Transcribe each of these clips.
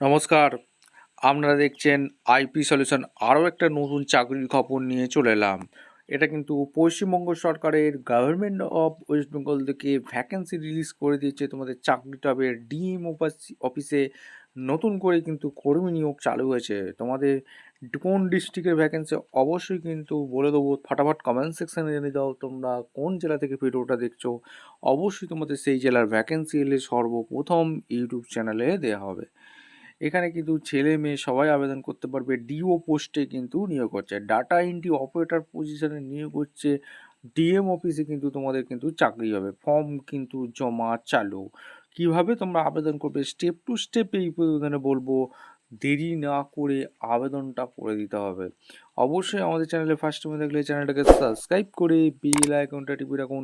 নমস্কার, আপনারা দেখছেন আইপি সলিউশন। আরও একটা নতুন চাকরির খবর নিয়ে চলে এলাম। এটা কিন্তু পশ্চিমবঙ্গ সরকারের গভর্নমেন্ট অফ ওয়েস্ট বেঙ্গল থেকে ভ্যাকেন্সি রিলিজ করে দিয়েছে। তোমাদের চাকরিটা হবে ডিএম অফিসে নতুন করে কিন্তু কর্মী নিয়োগ চালু হয়েছে। তোমাদের কোন ডিস্ট্রিক্টের ভ্যাকেন্সি অবশ্যই কিন্তু বলে দেবো। ফটাফট কমেন্ট সেকশানে জেনে দাও তোমরা কোন জেলা থেকে ভিডিওটা দেখছো। অবশ্যই তোমাদের সেই জেলার ভ্যাকেন্সি এলে সর্বপ্রথম ইউটিউব চ্যানেলে দেওয়া হবে। এখানে কিন্তু ছেলে মেয়ে সবাই আবেদন করতে পারবে। ডিও পোস্টে কিন্তু নিয়োগ হচ্ছে, ডাটা এন্ট্রি অপারেটর পজিশনে নিয়োগ হচ্ছে। ডিএম অফিসে কিন্তু তোমাদের কিন্তু চাকরি হবে। ফর্ম কিন্তু জমা চালু। কিভাবে তোমরা আবেদন করবে স্টেপ টু স্টেপ এই প্রতিবেদনে বলবো। দেরি না করে আবেদনটা করে দিতে হবে। অবশ্যই আমাদের চ্যানেলে ফার্স্ট টাইম দেখলে চ্যানেলটাকে সাবস্ক্রাইব করে বেল আইকনটা টিপে রাখুন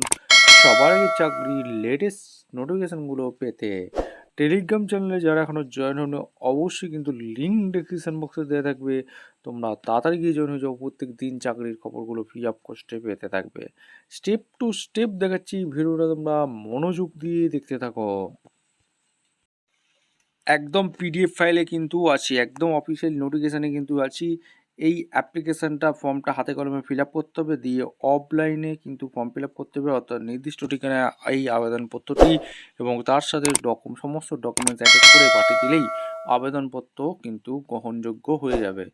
সবার আগে চাকরির লেটেস্ট নোটিফিকেশানগুলো পেতে। টেলিগ্রাম চ্যানেলে যারা এখনও জয়েন হন অবশ্যই কিন্তু লিঙ্ক ডেসক্রিপশন বক্সে দেওয়া থাকবে। তোমরা তাড়াতাড়ি গিয়ে জয়েন হয়ে যাও, প্রত্যেক দিন চাকরির খবরগুলো ফ্রি অফ কস্টে পেতে থাকবে। স্টেপ টু স্টেপ দেখাচ্ছি, ভিডিওটা তোমরা মনোযোগ দিয়ে দেখতে থাকো। একদম পিডিএফ ফাইলে কিন্তু আছি, একদম অফিসিয়াল নোটিফিকেশানে কিন্তু আছি। এই অ্যাপ্লিকেশানটা ফর্মটা হাতে কলমে ফিল আপ করতে হবে, দিয়ে অফলাইনে কিন্তু ফর্ম ফিল আপ করতে হবে, অর্থাৎ নির্দিষ্ট ঠিকানায় এই আবেদনপত্রটি এবং তার সাথে সমস্ত ডকুমেন্টস অ্যাটাচ করে পাঠিয়ে দিলেই আবেদনপত্র কিন্তু গ্রহণযোগ্য হয়ে যাবে।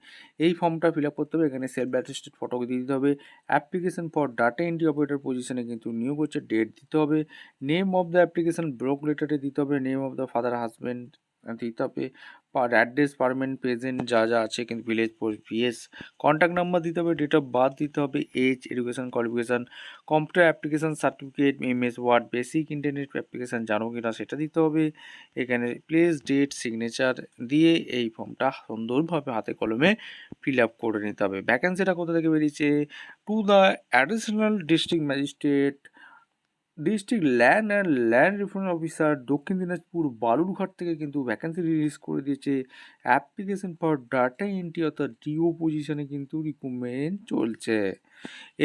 এই ফর্মটা ফিল আপ করতে হবে, এখানে সেলফ অ্যাটেস্টেড ফটো দিয়ে দিতে হবে। Application for data entry operator পজিশনে কিন্তু নিয়োগ হচ্ছে, ডেট দিতে হবে। Name of the application block লেটারে দিতে হবে, name of the father husband দিতে হবে, অ্যাড্রেস পারমানেন্ট প্রেজেন্ট যা যা আছে কিন্তু ভিলেজ পিএস, কন্ট্যাক্ট নাম্বার দিতে হবে, ডেট অফ বার্থ দিতে হবে, age, education qualification, computer application certificate, MS Word, basic internet application জানো কি না সেটা দিতে হবে। এখানে প্লেস, ডেট, সিগনেচার দিয়ে এই ফর্মটা সুন্দরভাবে হাতে কলমে ফিল আপ করে নিতে হবে। ভ্যাকেন্সিটা কোথা থেকে বেরিয়েছে? To the additional district magistrate, district land reform officer, দক্ষিণ দিনাজপুর বালুরঘাট থেকে কিন্তু ভ্যাকেন্সি রিলিজ করে দিয়েছে। অ্যাপ্লিকেশন ফর ডাটা এন্ট্রি অর্থাৎ ডিও পজিশনে কিন্তু রিক্রুটমেন্ট চলছে।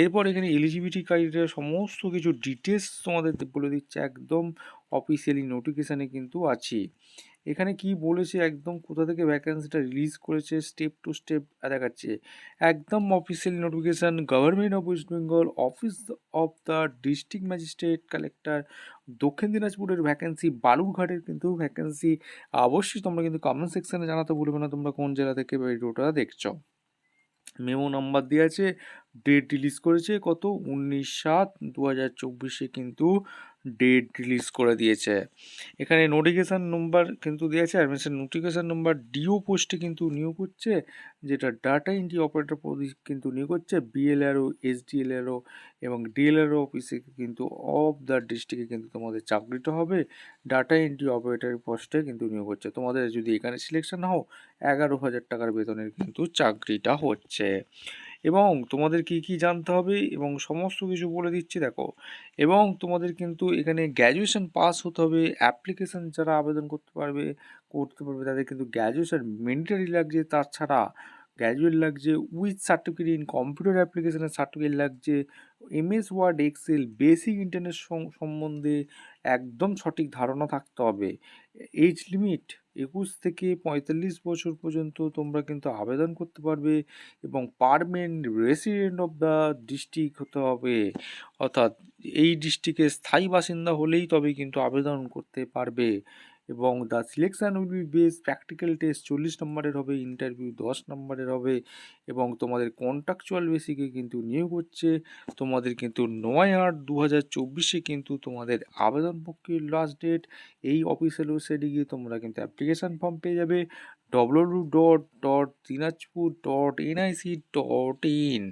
এরপর এখানে এলিজিবিলিটি ক্রাইটেরিয়া সমস্ত কিছু ডিটেলস তোমাদের বলে দিচ্ছে, একদম অফিসিয়ালি নোটিফিকেশানে কিন্তু আছি। এখানে কি বলেছে, একদম কোথা থেকে ভ্যাকেন্সিটা রিলিজ করেছে স্টেপ টু স্টেপ দেখাচ্ছে। একদম official notification, government of West Bengal, office of the district magistrate collector, দক্ষিণ দিনাজপুরের ভ্যাকেন্সি, বালুরঘাটের কিন্তু ভ্যাকেন্সি। অবশ্যই তোমরা কিন্তু কমেন্ট সেকশানে জানাতে ভুলবে না তোমরা কোন জেলা থেকে ভিডিওটা দেখছো। মেমো নাম্বার দিয়ে আছে, ডেট রিলিজ করেছে কত 19/7/2024 কিন্তু ডেট রিলিজ করে দিয়েছে। এখানে নোটিফিকেশান নম্বর কিন্তু দিয়েছে, অ্যাডমিশন নোটিফিকেশান নম্বর। ডিও পোস্টে কিন্তু নিয়োগ হচ্ছে, যেটা ডাটা এন্ট্রি অপারেটর কিন্তু নিয়োগ হচ্ছে। বিএলআরও, এসডিএলআরও এবং ডিএলআরও অফিসে কিন্তু অফ দ্য ডিস্ট্রিক্টে কিন্তু তোমাদের চাকরিটা হবে। ডাটা এন্ট্রি অপারেটর পোস্টে কিন্তু নিয়োগ হচ্ছে। তোমাদের যদি এখানে সিলেকশন হও 11,000 টাকার বেতনের কিন্তু চাকরিটা হচ্ছে। এবং তোমাদের কি কি জানতে হবে এবং সমস্ত কিছু বলে দিচ্ছি দেখো। এবং তোমাদের কিন্তু এখানে গ্র্যাজুয়েশন পাস হতে হবে। অ্যাপ্লিকেশান যারা আবেদন করতে পারবে তাদের কিন্তু গ্র্যাজুয়েশন ম্যান্ডেটরি লাগছে, তাছাড়া গ্র্যাজুয়েট লাগছে, উইথ সার্টিফিকেট ইন কম্পিউটার অ্যাপ্লিকেশনের সার্টিফিকেট লাগছে। MS Word, Excel, basic internet সম্বন্ধে একদম সঠিক ধারণা থাকতে হবে। এজ লিমিট 21 থেকে 45 বছর পর্যন্ত তোমরা কিন্তু আবেদন করতে পারবে এবং permanent resident of the district হতে হবে, অর্থাৎ এই ডিস্ট্রিক্টের স্থায়ী বাসিন্দা হলেই তবে কিন্তু আবেদন করতে পারবে। এবং the selection will be base practical test 40 নম্বরের হবে, ইন্টারভিউ 10 নম্বরের হবে এবং তোমাদের কন্ট্রাকচুয়াল বেসিকে কিন্তু নিয়োগ হচ্ছে। তোমাদের কিন্তু 9/8/2024 কিন্তু তোমাদের আবেদন প্রক্রিয়ার লাস্ট ডেট। এই অফিসিয়াল ওয়েবসাইটে গিয়ে তোমরা কিন্তু অ্যাপ্লিকেশান ফর্ম পেয়ে যাবে www.dinajpur.nic.in।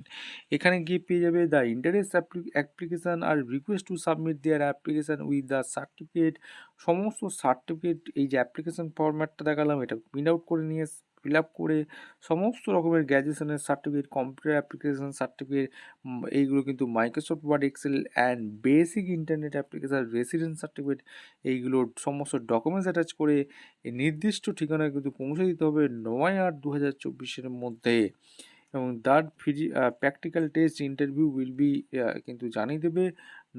এখানে গিয়ে পেয়ে যাবে দ্য ইন্টারেস্ট অ্যাপ্লিকেশান আর request to submit their application with the certificate. সমস্ত সার্টিফিকেট, এই যে অ্যাপ্লিকেশান ফরম্যাটটা দেখালাম এটা প্রিন্ট আউট করে নিয়ে ফিল আপ করে সমস্ত রকমের গ্র্যাজুয়েশনের সার্টিফিকেট, কম্পিউটার অ্যাপ্লিকেশান সার্টিফিকেট, এইগুলো কিন্তু Microsoft Word, Excel and basic internet application residence certificate, এইগুলোর সমস্ত ডকুমেন্টস অ্যাটাচ করে এই নির্দিষ্ট ঠিকানায় কিন্তু পৌঁছে দিতে হবে 9/8/2024 মধ্যে। এবং তার practical test interview will be কিন্তু জানিয়ে দেবে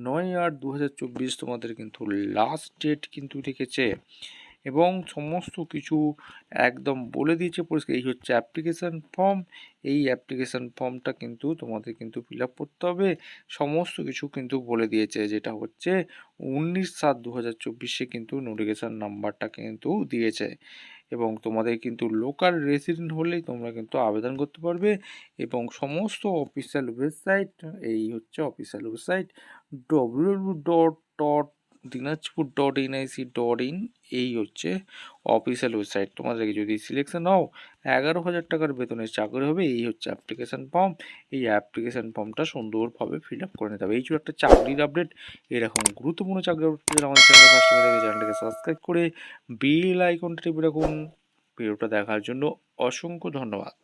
9/8/2024 তোমাদের কিন্তু লাস্ট ডেট কিন্তু রেখেছে। এবং সমস্ত কিছু একদম বলে দিয়েছে পরিষ্কার। এই হচ্ছে অ্যাপ্লিকেশন ফর্ম। এই অ্যাপ্লিকেশন ফর্মটা কিন্তু তোমাদের কিন্তু ফিল আপ করতে হবে। সমস্ত কিছু কিন্তু বলে দিয়েছে, যেটা হচ্ছে 19/7/2024 কিন্তু নোটিফিকেশন নাম্বারটা কিন্তু দিয়েছে। এবং তোমাদের কিন্তু লোকাল রেসিডেন্ট হলেই তোমরা কিন্তু আবেদন করতে পারবে। এবং সমস্ত অফিসিয়াল ওয়েবসাইট, এই হচ্ছে অফিসিয়াল ওয়েবসাইট www.dinajpur.nic.in, এই হচ্ছে অফিসিয়াল ওয়েবসাইট। তোমাদেরকে যদি সিলেকশন হও 11,000 টাকার বেতনের চাকরি হবে। এই হচ্ছে অ্যাপ্লিকেশন ফর্ম। এই অ্যাপ্লিকেশন ফর্মটা সুন্দরভাবে ফিল আপ করে নিতে হবে। এই ছিল একটা চাকরির আপডেট। এরকম গুরুত্বপূর্ণ চাকরির আপডেট পেতে আমাদের চ্যানেলে ফার্স্ট টাইম চ্যানেলটাকে সাবস্ক্রাইব করে বেল আইকনটা টিপে রাখুন। ভিডিওটা দেখার জন্য অসংখ্য ধন্যবাদ।